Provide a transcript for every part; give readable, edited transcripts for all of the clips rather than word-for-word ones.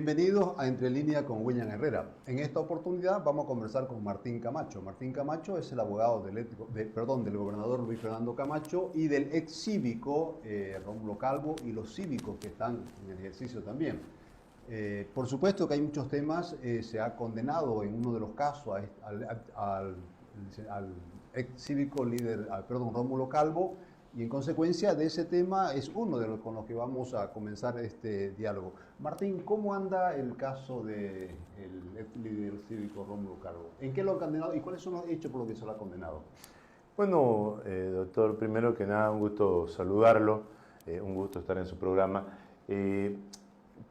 Bienvenidos a Entre Línea con William Herrera. En esta oportunidad vamos a conversar con Martín Camacho. Martín Camacho es el abogado del gobernador Luis Fernando Camacho y del ex cívico Rómulo Calvo y los cívicos que están en el ejercicio también. Por supuesto que hay muchos temas. Se ha condenado en uno de los casos al ex cívico Rómulo Calvo, y en consecuencia de ese tema es uno de los con los que vamos a comenzar este diálogo. Martín, ¿cómo anda el caso del ex líder cívico Rómulo Calvo? ¿En qué lo han condenado y cuáles son los hechos por los que se lo ha condenado? Bueno, doctor, primero que nada, un gusto saludarlo, un gusto estar en su programa.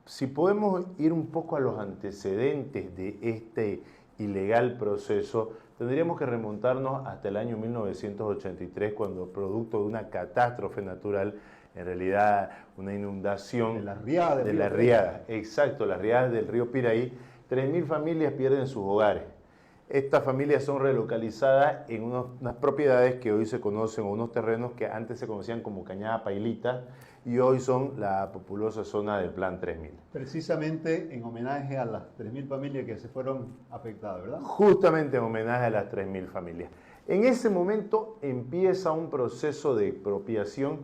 Si podemos ir un poco a los antecedentes de este ilegal proceso, tendríamos que remontarnos hasta el año 1983, cuando producto de una catástrofe natural, en realidad una inundación de las riadas del río Piraí, 3.000 familias pierden sus hogares. Estas familias son relocalizadas en unas propiedades que hoy se conocen, o unos terrenos que antes se conocían como Cañada Pailita, y hoy son la populosa zona del Plan 3000. Precisamente en homenaje a las 3.000 familias que se fueron afectadas, ¿verdad? Justamente en homenaje a las 3.000 familias. En ese momento empieza un proceso de expropiación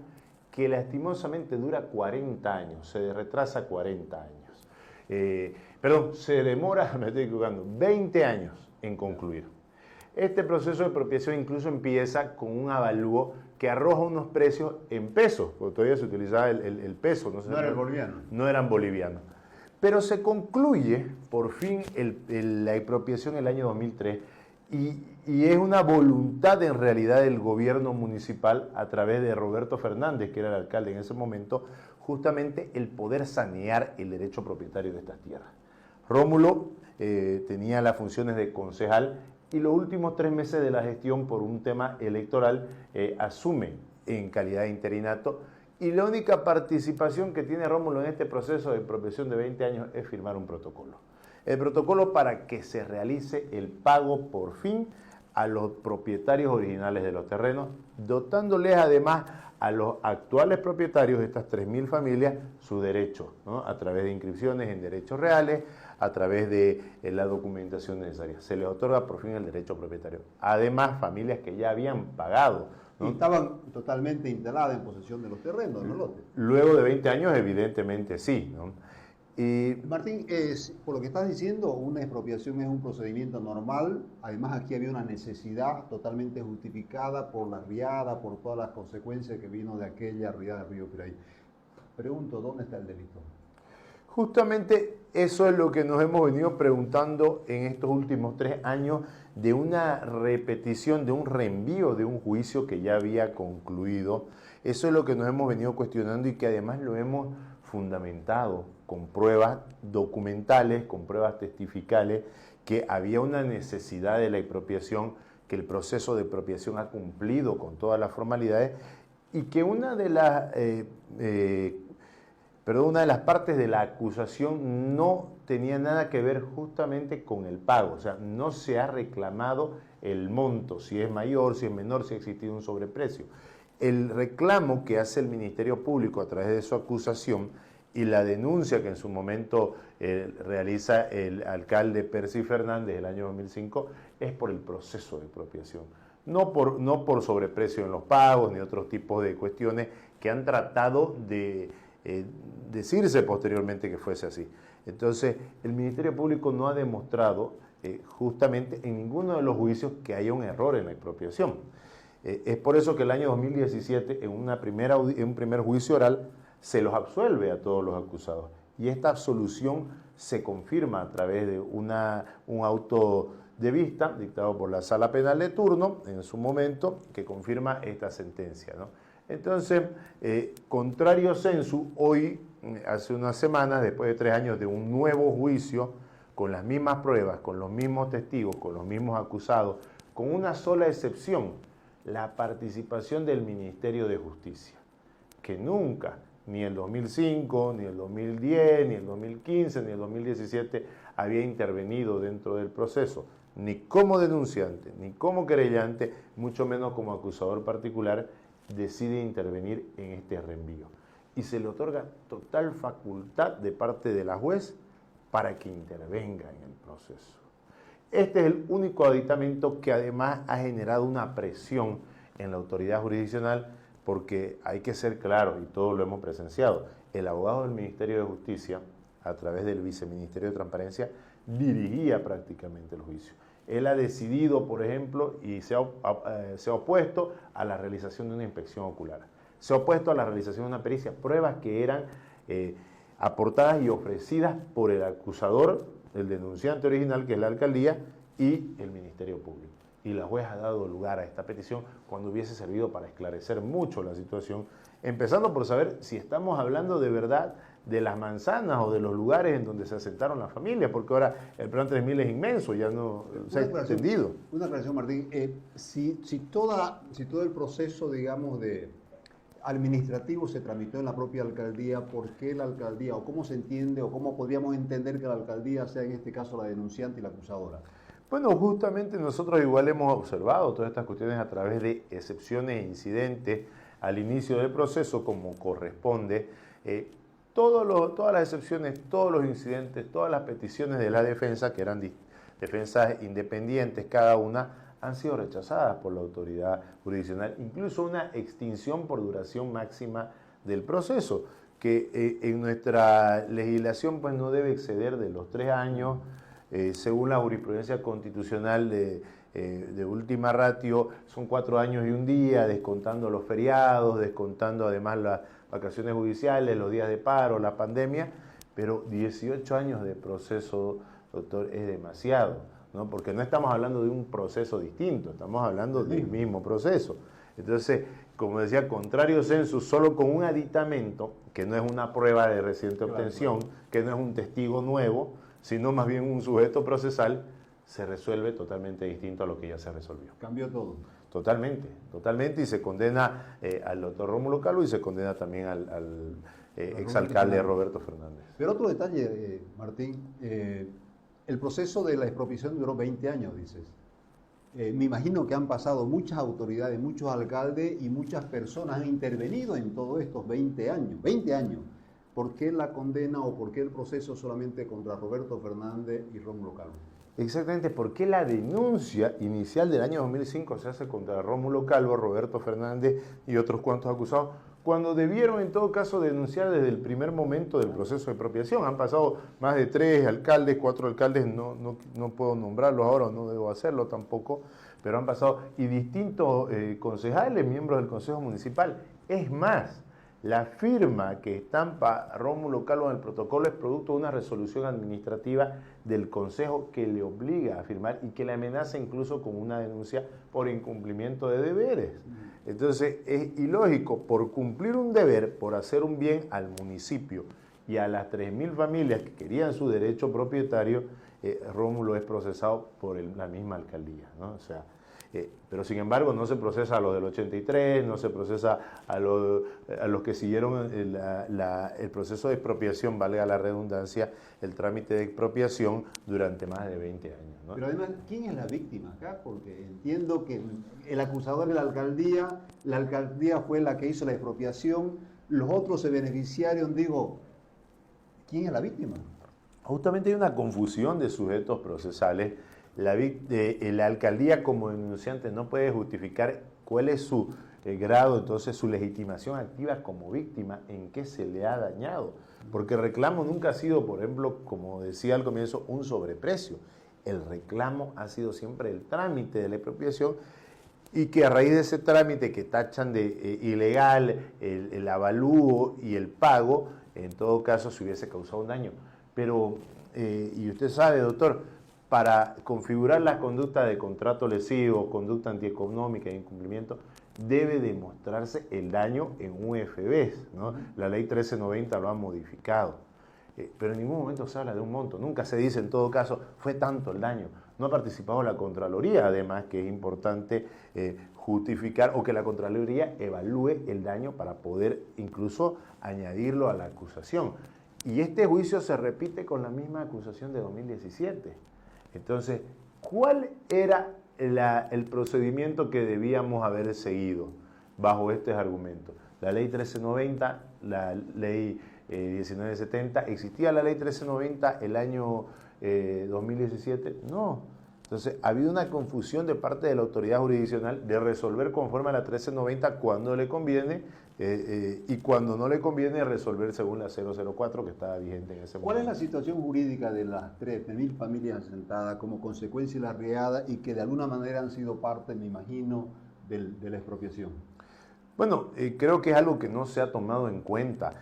que lastimosamente dura 40 años, se retrasa 40 años. Se demora, me estoy equivocando, 20 años en concluir. Este proceso de expropiación incluso empieza con un avalúo que arroja unos precios en pesos, porque todavía se utilizaba el peso. No era el boliviano. No eran bolivianos. Pero se concluye por fin la expropiación en el año 2003 y es una voluntad en realidad del gobierno municipal a través de Roberto Fernández, que era el alcalde en ese momento, justamente el poder sanear el derecho propietario de estas tierras. Rómulo tenía las funciones de concejal y los últimos 3 meses de la gestión, por un tema electoral, asume en calidad de interinato, y la única participación que tiene Rómulo en este proceso de expropiación de 20 años es firmar un protocolo. El protocolo para que se realice el pago por fin a los propietarios originales de los terrenos, dotándoles además a los actuales propietarios de estas 3.000 familias sus derechos, ¿no? A través de inscripciones en derechos reales, a través de la documentación necesaria. Se les otorga por fin el derecho propietario. Además, familias que ya habían pagado, ¿no? Y estaban totalmente instaladas en posesión de los terrenos, ¿no? Luego de 20 años, evidentemente sí, ¿no? Martín, por lo que estás diciendo, una expropiación es un procedimiento normal. Además, aquí había una necesidad totalmente justificada por la riada, por todas las consecuencias que vino de aquella riada del río Piraí. Pregunto, ¿dónde está el delito? Justamente eso es lo que nos hemos venido preguntando en estos últimos 3 años, de una repetición, de un reenvío de un juicio que ya había concluido. Eso es lo que nos hemos venido cuestionando y que además lo hemos fundamentado con pruebas documentales, con pruebas testificales, que había una necesidad de la expropiación, que el proceso de expropiación ha cumplido con todas las formalidades y que una de las partes de la acusación no tenía nada que ver justamente con el pago. O sea, no se ha reclamado el monto, si es mayor, si es menor, si ha existido un sobreprecio. El reclamo que hace el Ministerio Público a través de su acusación y la denuncia que en su momento realiza el alcalde Percy Fernández el año 2005 es por el proceso de expropiación. No por sobreprecio en los pagos ni otros tipos de cuestiones que han tratado de decirse posteriormente que fuese así. Entonces, el Ministerio Público no ha demostrado justamente en ninguno de los juicios que haya un error en la expropiación. Es por eso que el año 2017, en un primer juicio oral, se los absuelve a todos los acusados. Y esta absolución se confirma a través de un auto de vista dictado por la Sala Penal de turno, en su momento, que confirma esta sentencia, ¿no? Entonces, contrario sensu, hoy, hace unas semanas, después de 3 años de un nuevo juicio, con las mismas pruebas, con los mismos testigos, con los mismos acusados, con una sola excepción, la participación del Ministerio de Justicia, que nunca, ni el 2005, ni el 2010, ni el 2015, ni el 2017, había intervenido dentro del proceso, ni como denunciante, ni como querellante, mucho menos como acusador particular, decide intervenir en este reenvío. Y se le otorga total facultad de parte de la juez para que intervenga en el proceso. Este es el único aditamento que además ha generado una presión en la autoridad jurisdiccional, porque hay que ser claros, y todos lo hemos presenciado, el abogado del Ministerio de Justicia, a través del Viceministerio de Transparencia, dirigía prácticamente el juicio. Él ha decidido, por ejemplo, y se ha opuesto a la realización de una inspección ocular. Se ha opuesto a la realización de una pericia, pruebas que eran aportadas y ofrecidas por el acusador, el denunciante original, que es la alcaldía, y el Ministerio Público. Y la juez ha dado lugar a esta petición cuando hubiese servido para esclarecer mucho la situación, empezando por saber si estamos hablando de verdad de las manzanas o de los lugares en donde se asentaron las familias, porque ahora el plan 3000 es inmenso, ya no se ha extendido. Una aclaración, Martín. Si todo el proceso, digamos, administrativo se tramitó en la propia alcaldía, ¿por qué la alcaldía, o cómo se entiende, o cómo podríamos entender que la alcaldía sea en este caso la denunciante y la acusadora? Bueno, justamente nosotros igual hemos observado todas estas cuestiones a través de excepciones e incidentes al inicio del proceso, como corresponde. Todas las excepciones, todos los incidentes, todas las peticiones de la defensa, que eran defensas independientes cada una, han sido rechazadas por la autoridad jurisdiccional, incluso una extinción por duración máxima del proceso, que en nuestra legislación pues no debe exceder de los 3 años, según la jurisprudencia constitucional de última ratio, son 4 años y 1 día, descontando los feriados, descontando además las vacaciones judiciales, los días de paro, la pandemia, pero 18 años de proceso, doctor, es demasiado, ¿no? Porque no estamos hablando de un proceso distinto, estamos hablando del mismo proceso. Entonces, como decía, contrario sensu, solo con un aditamento, que no es una prueba de reciente obtención, que no es un testigo nuevo, sino más bien un sujeto procesal, se resuelve totalmente distinto a lo que ya se resolvió. Cambió todo. Totalmente, totalmente, y se condena al doctor Rómulo Calvo y se condena también al exalcalde Roberto Fernández. Pero otro detalle, Martín, el proceso de la expropiación duró 20 años, dices. Me imagino que han pasado muchas autoridades, muchos alcaldes y muchas personas han intervenido en todos estos 20 años. 20 años. ¿Por qué la condena o por qué el proceso solamente contra Roberto Fernández y Rómulo Calvo? Exactamente, ¿por qué la denuncia inicial del año 2005 se hace contra Rómulo Calvo, Roberto Fernández y otros cuantos acusados, cuando debieron en todo caso denunciar desde el primer momento del proceso de expropiación? Han pasado más de 3 alcaldes, 4 alcaldes, no puedo nombrarlos ahora, no debo hacerlo tampoco, pero han pasado, y distintos concejales, miembros del Consejo Municipal. Es más, la firma que estampa Rómulo Calvo en el protocolo es producto de una resolución administrativa del Consejo que le obliga a firmar y que le amenaza incluso con una denuncia por incumplimiento de deberes. Entonces es ilógico, por cumplir un deber, por hacer un bien al municipio y a las 3.000 familias que querían su derecho propietario, Rómulo es procesado por la misma alcaldía, ¿no? O sea, pero sin embargo no se procesa a los del 83, no se procesa a los que siguieron el proceso de expropiación, valga la redundancia, el trámite de expropiación durante más de 20 años, ¿no? Pero además, ¿quién es la víctima acá? Porque entiendo que el acusador es la alcaldía fue la que hizo la expropiación, los otros se beneficiaron, digo, ¿quién es la víctima? Justamente hay una confusión de sujetos procesales. La alcaldía como denunciante no puede justificar cuál es su grado, entonces su legitimación activa como víctima, en qué se le ha dañado. Porque el reclamo nunca ha sido, por ejemplo, como decía al comienzo, un sobreprecio. El reclamo ha sido siempre el trámite de la expropiación, y que a raíz de ese trámite que tachan de ilegal el avalúo y el pago, en todo caso se hubiese causado un daño. Pero, y usted sabe, doctor, para configurar la conducta de contrato lesivo, conducta antieconómica e incumplimiento, debe demostrarse el daño en UFBs, ¿no? La ley 1390 lo ha modificado, pero en ningún momento se habla de un monto, nunca se dice en todo caso, fue tanto el daño. No ha participado la Contraloría, además, que es importante justificar, o que la Contraloría evalúe el daño para poder incluso añadirlo a la acusación. Y este juicio se repite con la misma acusación de 2017. Entonces, ¿cuál era el procedimiento que debíamos haber seguido bajo estos argumentos? La ley 1390, la ley 1970. ¿Existía la ley 1390 el año 2017? No. Entonces, ha habido una confusión de parte de la autoridad jurisdiccional de resolver conforme a la 1390 cuando le conviene y cuando no le conviene resolver según la 004 que estaba vigente en ese momento. ¿Cuál es la situación jurídica de las 13.000 familias asentadas como consecuencia de la riada y que de alguna manera han sido parte, me imagino, de la expropiación? Bueno, creo que es algo que no se ha tomado en cuenta.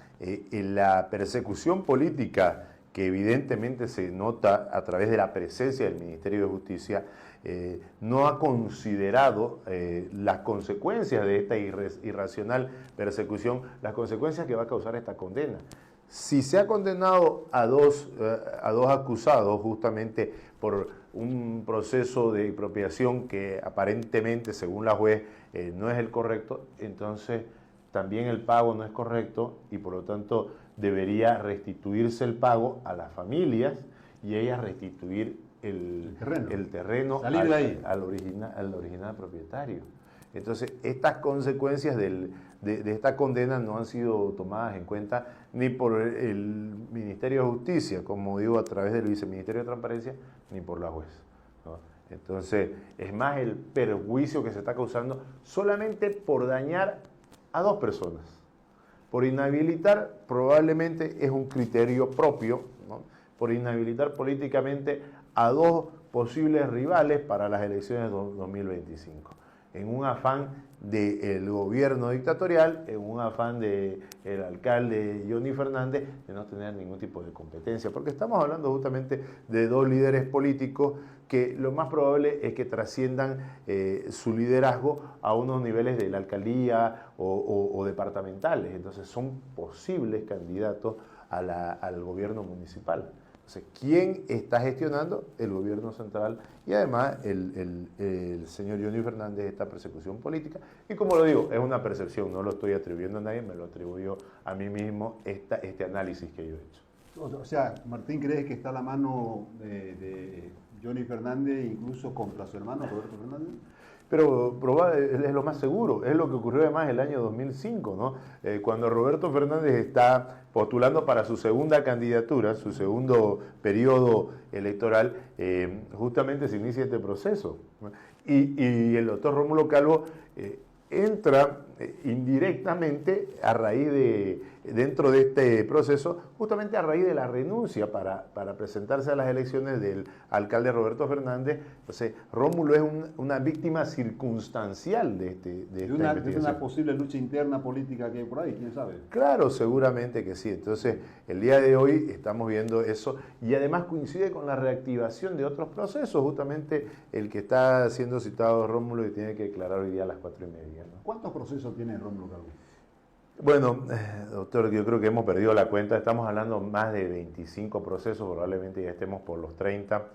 La persecución política que evidentemente se nota a través de la presencia del Ministerio de Justicia, no ha considerado las consecuencias de esta irracional persecución, las consecuencias que va a causar esta condena. Si se ha condenado a dos acusados justamente por un proceso de expropiación que aparentemente, según la juez, no es el correcto, entonces también el pago no es correcto y por lo tanto debería restituirse el pago a las familias y ellas restituir el terreno al original propietario. Entonces, estas consecuencias de esta condena no han sido tomadas en cuenta ni por el Ministerio de Justicia, como digo, a través del Viceministerio de Transparencia, ni por la juez, ¿no? Entonces, es más el perjuicio que se está causando solamente por dañar a dos personas. Por inhabilitar probablemente es un criterio propio, ¿no? Por inhabilitar políticamente a dos posibles rivales para las elecciones de 2025. En un afán del gobierno dictatorial, en un afán del alcalde Johnny Fernández de no tener ningún tipo de competencia, porque estamos hablando justamente de dos líderes políticos que lo más probable es que trasciendan su liderazgo a unos niveles de la alcaldía o departamentales, entonces son posibles candidatos al gobierno municipal. Entonces, ¿quién está gestionando? El gobierno central y además el señor Johnny Fernández esta persecución política. Y como lo digo, es una percepción, no lo estoy atribuyendo a nadie, me lo atribuyo a mí mismo este análisis que yo he hecho. O sea, Martín, ¿crees que está a la mano de Johnny Fernández incluso contra su hermano Roberto Fernández? Pero es lo más seguro, es lo que ocurrió además el año 2005, ¿no? Cuando Roberto Fernández está postulando para su segunda candidatura, su segundo periodo electoral, justamente se inicia este proceso, ¿no? Y el doctor Rómulo Calvo entra indirectamente a raíz dentro de este proceso, justamente a raíz de la renuncia para presentarse a las elecciones del alcalde Roberto Fernández. Entonces, Rómulo es una víctima circunstancial de esta investigación. De una posible lucha interna política que hay por ahí, ¿quién sabe? Claro, seguramente que sí. Entonces, el día de hoy estamos viendo eso y además coincide con la reactivación de otros procesos, justamente el que está siendo citado Rómulo y tiene que declarar hoy día a las 4:30, ¿no? ¿Cuántos procesos tiene Rómulo Calvo? Bueno, doctor, yo creo que hemos perdido la cuenta. Estamos hablando más de 25 procesos, probablemente ya estemos por los 30.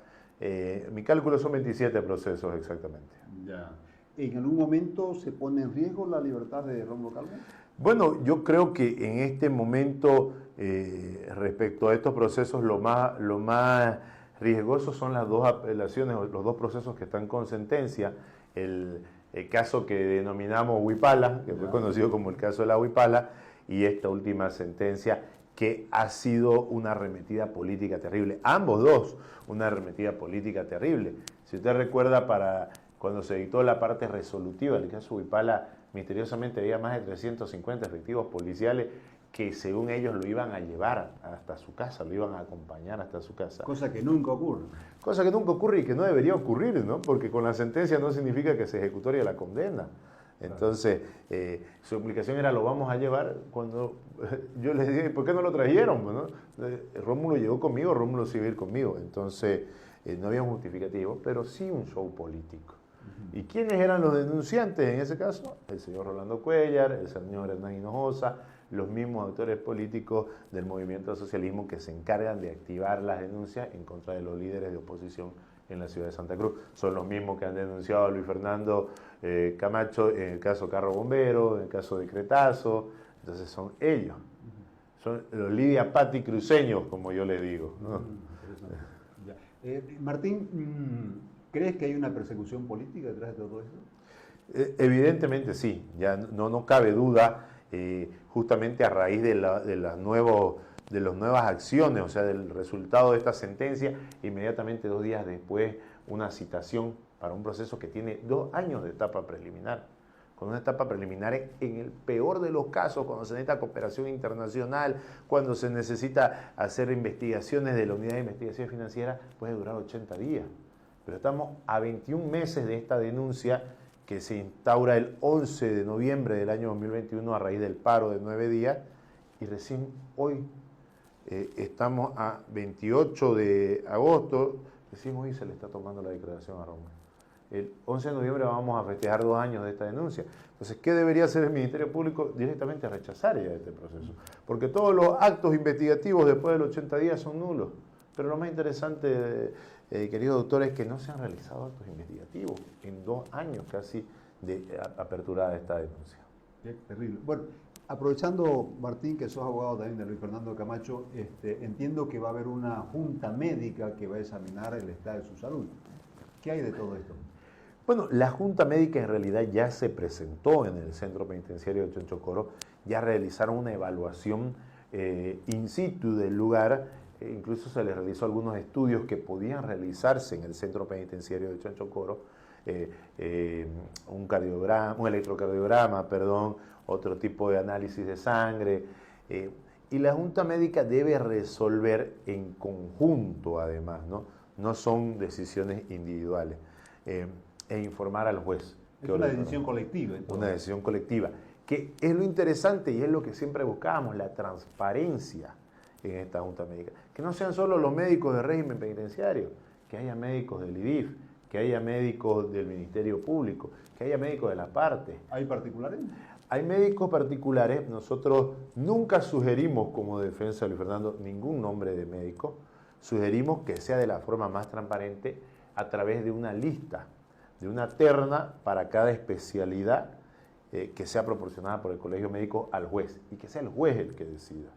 Mi cálculo son 27 procesos exactamente. Ya. ¿En algún momento se pone en riesgo la libertad de Rómulo Calvo? Bueno, yo creo que en este momento, respecto a estos procesos, lo más riesgoso son las dos apelaciones, los dos procesos que están con sentencia. El caso que denominamos Huipala, que fue conocido como el caso de la Huipala, y esta última sentencia que ha sido una arremetida política terrible. Ambos dos, una arremetida política terrible. Si usted recuerda, para cuando se dictó la parte resolutiva del caso Huipala, misteriosamente había más de 350 efectivos policiales que según ellos lo iban a llevar hasta su casa, lo iban a acompañar hasta su casa. Cosa que nunca ocurre. Cosa que nunca ocurre y que no debería ocurrir, ¿no? Porque con la sentencia no significa que se ejecutoria la condena. Entonces, su implicación era, lo vamos a llevar. Cuando yo les dije, ¿por qué no lo trajeron? ¿No? Rómulo llegó conmigo, Rómulo sí iba a ir conmigo. Entonces, no había un justificativo, pero sí un show político. ¿Y quiénes eran los denunciantes en ese caso? El señor Rolando Cuellar, el señor Hernán Hinojosa, los mismos actores políticos del movimiento al socialismo que se encargan de activar las denuncias en contra de los líderes de oposición en la ciudad de Santa Cruz. Son los mismos que han denunciado a Luis Fernando Camacho en el caso Carro Bombero, en el caso de Cretazo. Entonces son ellos. Son los Lidia Patti cruceños, como yo les digo, ¿no? Martín, ¿crees que hay una persecución política detrás de todo eso? Evidentemente sí, ya no cabe duda. justamente a raíz de las nuevas acciones, o sea, del resultado de esta sentencia, inmediatamente 2 días después una citación para un proceso que tiene 2 años de etapa preliminar. Con una etapa preliminar en el peor de los casos, cuando se necesita cooperación internacional, cuando se necesita hacer investigaciones de la Unidad de Investigación Financiera, puede durar 80 días. Pero estamos a 21 meses de esta denuncia que se instaura el 11 de noviembre del año 2021 a raíz del paro de 9 días, y recién hoy estamos a 28 de agosto, recién hoy se le está tomando la declaración a Roma. El 11 de noviembre vamos a festejar 2 años de esta denuncia. Entonces, ¿qué debería hacer el Ministerio Público? Directamente rechazar ya este proceso. Porque todos los actos investigativos después de los 80 días son nulos. Pero lo más interesante, querido doctor, es que no se han realizado actos investigativos en 2 años casi de apertura de esta denuncia. Qué terrible. Bueno, aprovechando, Martín, que sos abogado también de Luis Fernando Camacho, entiendo que va a haber una junta médica que va a examinar el estado de su salud. ¿Qué hay de todo esto? Bueno, la Junta Médica en realidad ya se presentó en el Centro Penitenciario de Chonchocoro, ya realizaron una evaluación in situ del lugar, incluso se les realizó algunos estudios que podían realizarse en el Centro Penitenciario de Chonchocoro, un electrocardiograma, otro tipo de análisis de sangre, y la Junta Médica debe resolver en conjunto además, no son decisiones individuales. E informar al juez. Es una decisión colectiva. Una decisión colectiva, que es lo interesante y es lo que siempre buscábamos, la transparencia en esta Junta Médica. Que no sean solo los médicos de régimen penitenciario, que haya médicos del IDIF, que haya médicos del Ministerio Público, que haya médicos de la parte. ¿Hay particulares? Hay médicos particulares. Nosotros nunca sugerimos como defensa de Luis Fernando ningún nombre de médico. Sugerimos que sea de la forma más transparente a través de una lista, de una terna para cada especialidad que sea proporcionada por el Colegio Médico al juez, y que sea el juez el que decida.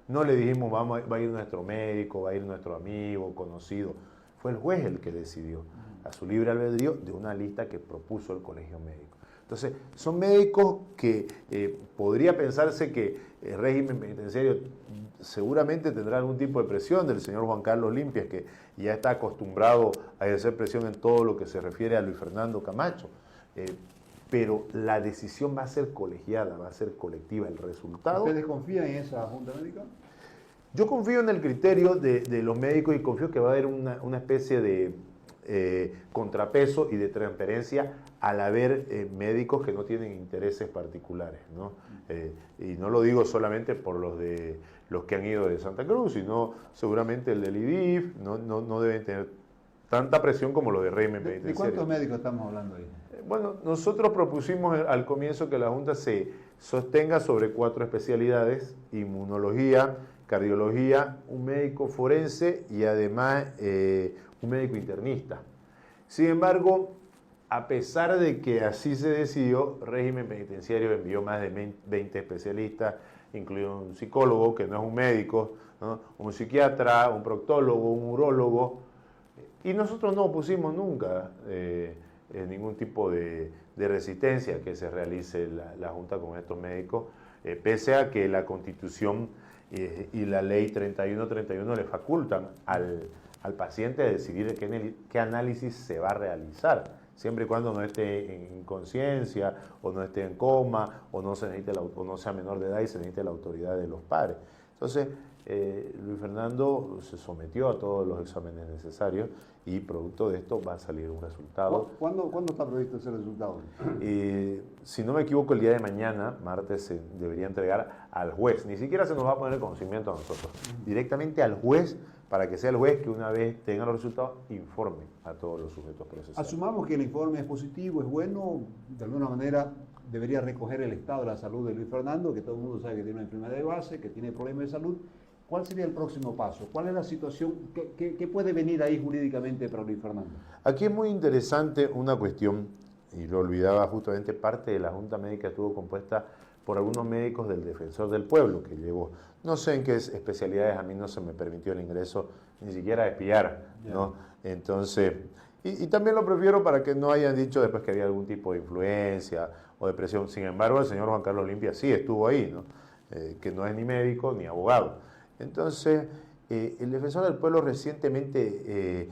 No le dijimos va a ir nuestro médico, va a ir nuestro amigo, conocido. Fue el juez el que decidió, a su libre albedrío, de una lista que propuso el Colegio Médico. Entonces, son médicos que podría pensarse que el régimen penitenciario seguramente tendrá algún tipo de presión del señor Juan Carlos Limpias, que ya está acostumbrado a ejercer presión en todo lo que se refiere a Luis Fernando Camacho. Pero la decisión va a ser colegiada, va a ser colectiva. El resultado... ¿Ustedes confían en esa Junta Médica? Yo confío en el criterio de los médicos y confío que va a haber una especie de contrapeso y de transparencia al haber médicos que no tienen intereses particulares, ¿no? Y no lo digo solamente por los que han ido de Santa Cruz, sino seguramente el del IDIF, no deben tener tanta presión como los de régimen penitenciario. ¿De cuántos médicos estamos hablando ahí? Bueno, nosotros propusimos al comienzo que la Junta se sostenga sobre 4 especialidades: inmunología, cardiología, un médico forense y además un médico internista. Sin embargo, a pesar de que así se decidió, régimen penitenciario envió más de 20 especialistas, incluido un psicólogo, que no es un médico, ¿no? Un psiquiatra, un proctólogo, un urólogo, y nosotros no opusimos nunca ningún tipo de resistencia a que se realice la Junta con estos médicos, pese a que la Constitución y la Ley 3131 le facultan al paciente a decidir qué análisis se va a realizar, siempre y cuando no esté en inconsciencia, o no esté en coma, o no sea menor de edad y se necesite la autoridad de los padres. Entonces, Luis Fernando se sometió a todos los exámenes necesarios y producto de esto va a salir un resultado. ¿Cuándo está previsto ese resultado? Si no me equivoco, el día de mañana, martes, se debería entregar al juez. Ni siquiera se nos va a poner conocimiento a nosotros, directamente al juez, para que sea el juez que, una vez tenga los resultados, informe a todos los sujetos procesales. Asumamos que el informe es positivo, es bueno, de alguna manera debería recoger el estado de la salud de Luis Fernando, que todo el mundo sabe que tiene una enfermedad de base, que tiene problemas de salud. ¿Cuál sería el próximo paso? ¿Cuál es la situación? ¿Qué puede venir ahí jurídicamente para Luis Fernando? Aquí es muy interesante una cuestión, y lo olvidaba justamente, parte de la Junta Médica estuvo compuesta por algunos médicos del Defensor del Pueblo, que llevó, no sé en qué especialidades, a mí no se me permitió el ingreso, ni siquiera a espiar, ¿no? Entonces, y también lo prefiero para que no hayan dicho después que había algún tipo de influencia o depresión. Sin embargo, el señor Juan Carlos Limpia sí estuvo ahí, ¿no? Que no es ni médico ni abogado. Entonces, el defensor del pueblo recientemente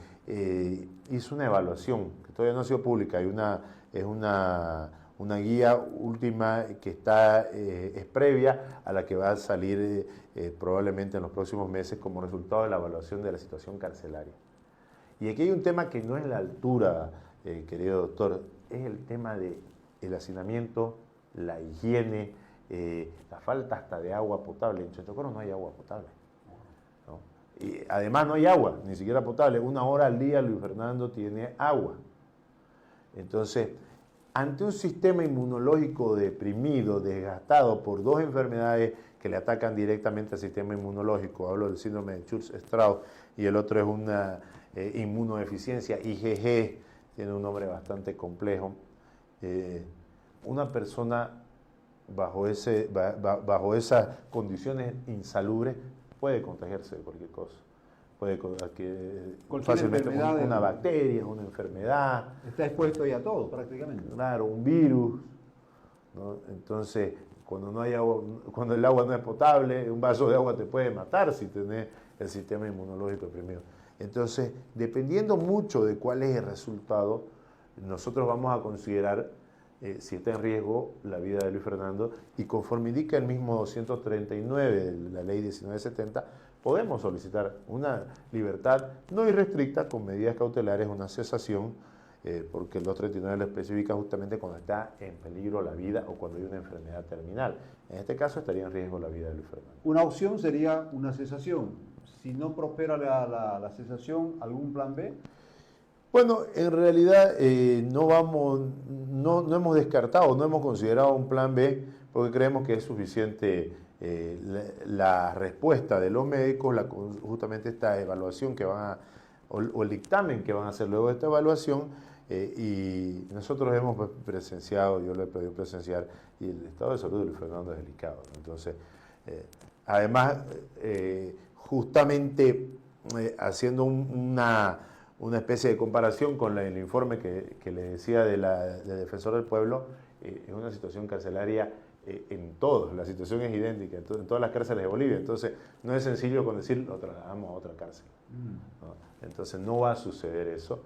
hizo una evaluación, que todavía no ha sido pública, es una guía última que es previa a la que va a salir probablemente en los próximos meses como resultado de la evaluación de la situación carcelaria. Y aquí hay un tema que no es la altura, querido doctor, es el tema del hacinamiento, la higiene, la falta hasta de agua potable. En Chotocoro no hay agua potable, ¿no? Y además no hay agua, ni siquiera potable. 1 hora al día Luis Fernando tiene agua. Entonces, ante un sistema inmunológico deprimido, desgastado por 2 enfermedades que le atacan directamente al sistema inmunológico, hablo del síndrome de Church-Strauss y el otro es una inmunodeficiencia, IgG, tiene un nombre bastante complejo. Una persona bajo esas condiciones insalubres puede contagiarse de cualquier cosa. Puede fácilmente una bacteria, una enfermedad. Está expuesto ya a todo, prácticamente. Claro, un virus, ¿no? Entonces, cuando no hay agua, cuando el agua no es potable, un vaso de agua te puede matar si tenés el sistema inmunológico deprimido. Entonces, dependiendo mucho de cuál es el resultado, nosotros vamos a considerar si está en riesgo la vida de Luis Fernando y conforme indica el mismo 239 de la ley 1970, podemos solicitar una libertad no irrestricta con medidas cautelares, una cesación, porque el 239 lo especifica justamente cuando está en peligro la vida o cuando hay una enfermedad terminal. En este caso estaría en riesgo la vida de Luis Fernando. Una opción sería una cesación. Si no prospera la cesación, ¿algún plan B? Bueno, en realidad no hemos descartado, no hemos considerado un plan B porque creemos que es suficiente la respuesta de los médicos, justamente esta evaluación que o el dictamen que van a hacer luego de esta evaluación, y nosotros hemos presenciado, yo lo he podido presenciar, y el estado de salud de Luis Fernando es delicado, ¿no? Entonces, además, justamente haciendo una especie de comparación con el informe que le decía del Defensor del Pueblo, es una situación carcelaria en todos, la situación es idéntica en todas las cárceles de Bolivia, entonces no es sencillo con decir lo trasladamos a otra cárcel, ¿no? Entonces no va a suceder eso,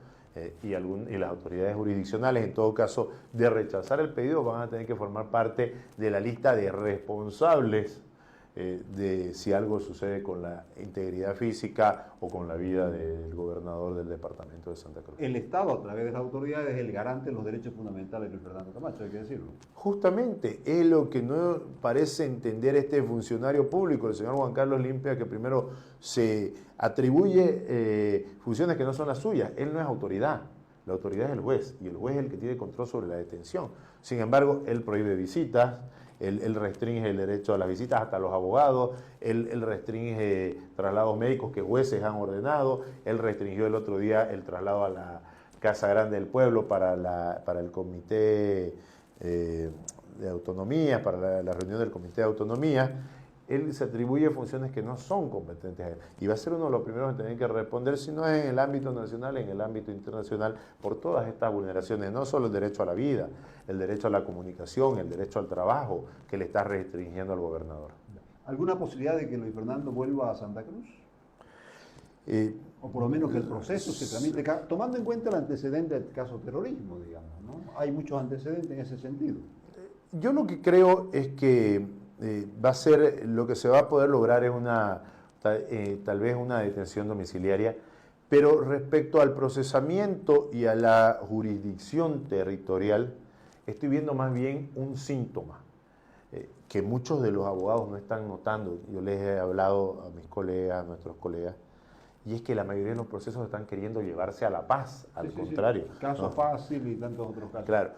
y las autoridades jurisdiccionales, en todo caso, de rechazar el pedido, van a tener que formar parte de la lista de responsables de si algo sucede con la integridad física o con la vida del gobernador del departamento de Santa Cruz. El Estado, a través de las autoridades, es el garante de los derechos fundamentales de Luis Fernando Camacho, hay que decirlo. Justamente, es lo que no parece entender este funcionario público, el señor Juan Carlos Limpia, que primero se atribuye funciones que no son las suyas. Él no es autoridad, la autoridad es el juez, y el juez es el que tiene control sobre la detención. Sin embargo, él prohíbe visitas, él restringe el derecho a las visitas hasta los abogados, él restringe traslados médicos que jueces han ordenado, él restringió el otro día el traslado a la Casa Grande del Pueblo para el Comité de Autonomía, para la reunión del Comité de Autonomía. Él se atribuye funciones que no son competentes a él. Y va a ser uno de los primeros en tener que responder, si no es en el ámbito nacional, en el ámbito internacional, por todas estas vulneraciones, no solo el derecho a la vida, el derecho a la comunicación, el derecho al trabajo, que le está restringiendo al gobernador. ¿Alguna posibilidad de que Luis Fernando vuelva a Santa Cruz? O por lo menos que el proceso se tramite, tomando en cuenta el antecedente del caso terrorismo, digamos, ¿no? Hay muchos antecedentes en ese sentido. Yo lo que creo es que va a ser, lo que se va a poder lograr es tal vez una detención domiciliaria, pero respecto al procesamiento y a la jurisdicción territorial, estoy viendo más bien un síntoma que muchos de los abogados no están notando. Yo les he hablado a mis colegas, a nuestros colegas, y es que la mayoría de los procesos están queriendo llevarse a la paz, al contrario. Sí. Caso fácil y tantos otros casos. Claro.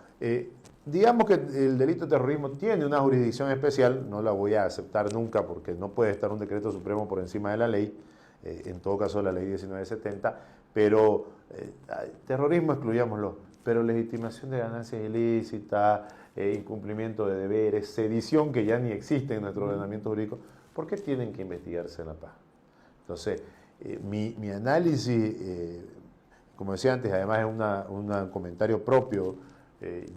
Digamos que el delito de terrorismo tiene una jurisdicción especial, no la voy a aceptar nunca porque no puede estar un decreto supremo por encima de la ley, en todo caso la ley 1970, pero terrorismo excluyámoslo, pero legitimación de ganancias ilícitas, incumplimiento de deberes, sedición que ya ni existe en nuestro ordenamiento jurídico, ¿por qué tienen que investigarse en la paz? Entonces, mi análisis, como decía antes, además es un comentario propio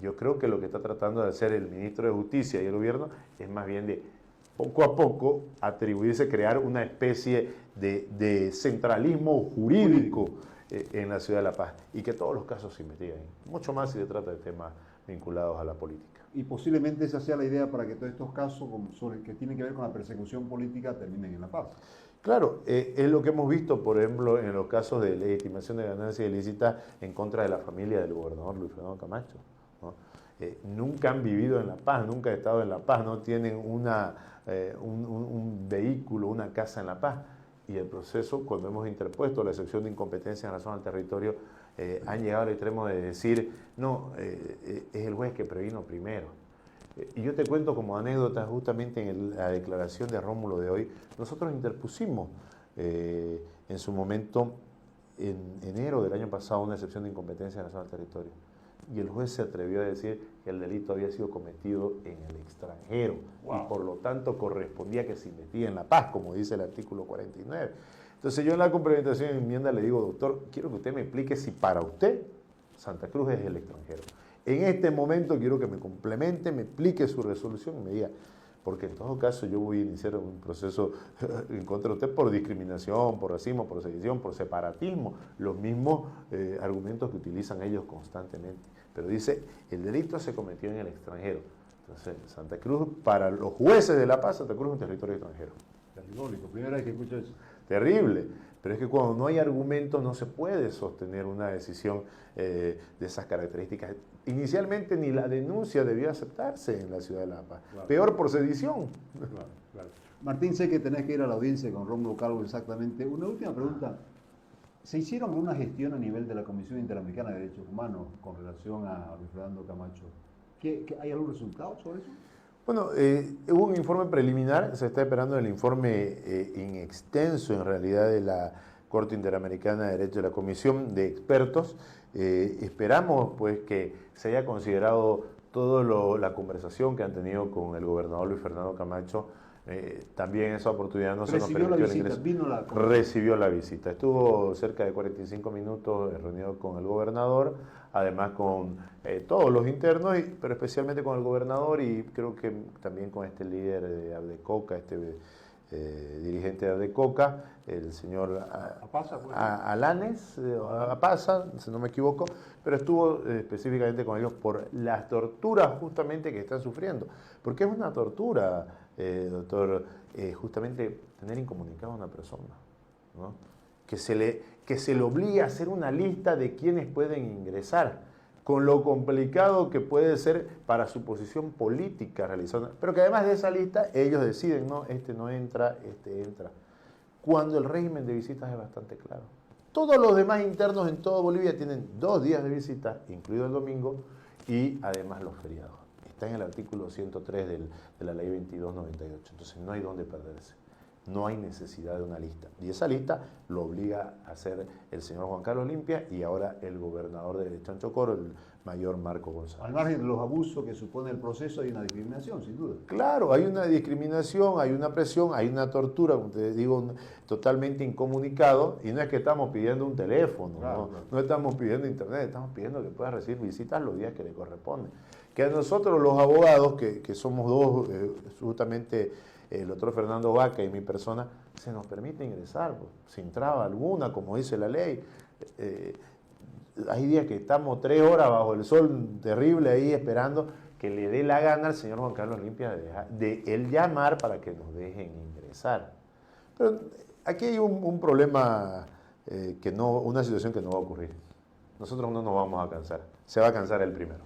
Yo creo que lo que está tratando de hacer el ministro de Justicia y el gobierno es más bien de poco a poco atribuirse, crear una especie de centralismo jurídico en la ciudad de La Paz y que todos los casos se investiguen, mucho más si se trata de temas vinculados a la política. Y posiblemente esa sea la idea para que todos estos casos que tienen que ver con la persecución política terminen en La Paz. Claro, es lo que hemos visto, por ejemplo, en los casos de legitimación de ganancias ilícitas en contra de la familia del gobernador Luis Fernando Camacho, ¿no? Nunca han vivido en La Paz, nunca han estado en La Paz, no tienen un vehículo, una casa en La Paz. Y el proceso, cuando hemos interpuesto la excepción de incompetencia en relación al territorio, han llegado al extremo de decir, no, es el juez que previno primero. Y yo te cuento como anécdota, justamente en la declaración de Rómulo de hoy, nosotros interpusimos en su momento, en enero del año pasado, una excepción de incompetencia en relación al territorio. Y el juez se atrevió a decir que el delito había sido cometido en el extranjero. Wow. Y por lo tanto correspondía que se investigue en La Paz, como dice el artículo 49. Entonces yo en la complementación de mi enmienda le digo, doctor, quiero que usted me explique si para usted Santa Cruz es el extranjero. En este momento quiero que me complemente, me explique su resolución y me diga, porque en todo caso yo voy a iniciar un proceso en contra de usted por discriminación, por racismo, por sedición, por separatismo, los mismos argumentos que utilizan ellos constantemente. Pero dice, el delito se cometió en el extranjero. Entonces, Santa Cruz, para los jueces de La Paz, Santa Cruz es un territorio extranjero. Terrible, primera vez que escucho eso. Terrible. Pero es que cuando no hay argumentos no se puede sostener una decisión de esas características. Inicialmente ni la denuncia debió aceptarse en la ciudad de La Paz. Claro. Peor por sedición. Claro, claro. Martín, sé que tenés que ir a la audiencia con Rómulo Calvo exactamente. Una última pregunta. ¿Se hicieron una gestión a nivel de la Comisión Interamericana de Derechos Humanos con relación a Luis Fernando Camacho? ¿Hay algún resultado sobre eso? Bueno, hubo un informe preliminar, se está esperando el informe en extenso en realidad de la Corte Interamericana de Derechos, de la Comisión de Expertos. Esperamos pues que se haya considerado toda la conversación que han tenido con el gobernador Luis Fernando Camacho. También esa oportunidad no se nos permitió el ingreso. Recibió la visita. Estuvo cerca de 45 minutos reunido con el gobernador, además con todos los internos, pero especialmente con el gobernador y creo que también con este líder de Abdecoca, dirigente de Abdecoca, el señor Alanes, Apaza, si no me equivoco, pero estuvo específicamente con ellos por las torturas justamente que están sufriendo. Porque es una tortura, doctor, justamente tener incomunicado a una persona, ¿no? Que se le obliga a hacer una lista de quienes pueden ingresar, con lo complicado que puede ser para su posición política realizada, pero que además de esa lista ellos deciden, no, este no entra, este entra, cuando el régimen de visitas es bastante claro. Todos los demás internos en toda Bolivia tienen 2 días de visita, incluido el domingo, y además los feriados. Está en el artículo 103 de la ley 2298, entonces no hay dónde perderse. No hay necesidad de una lista. Y esa lista lo obliga a hacer el señor Juan Carlos Limpia y ahora el gobernador de Chanchocoro, el mayor Marco González. Al margen de los abusos que supone el proceso, hay una discriminación, sin duda. Claro, hay una discriminación, hay una presión, hay una tortura, como te digo, totalmente incomunicado. Y no es que estamos pidiendo un teléfono, claro, no estamos pidiendo internet, estamos pidiendo que pueda recibir visitas los días que le corresponden. Que a nosotros los abogados, que somos dos, justamente el doctor Fernando Vaca y mi persona, se nos permite ingresar pues, sin traba alguna, como dice la ley. Hay días que estamos 3 horas bajo el sol terrible ahí esperando que le dé la gana al señor Juan Carlos Limpia de él llamar para que nos dejen ingresar. Pero aquí hay un problema, una situación que no va a ocurrir. Nosotros no nos vamos a cansar, se va a cansar el primero.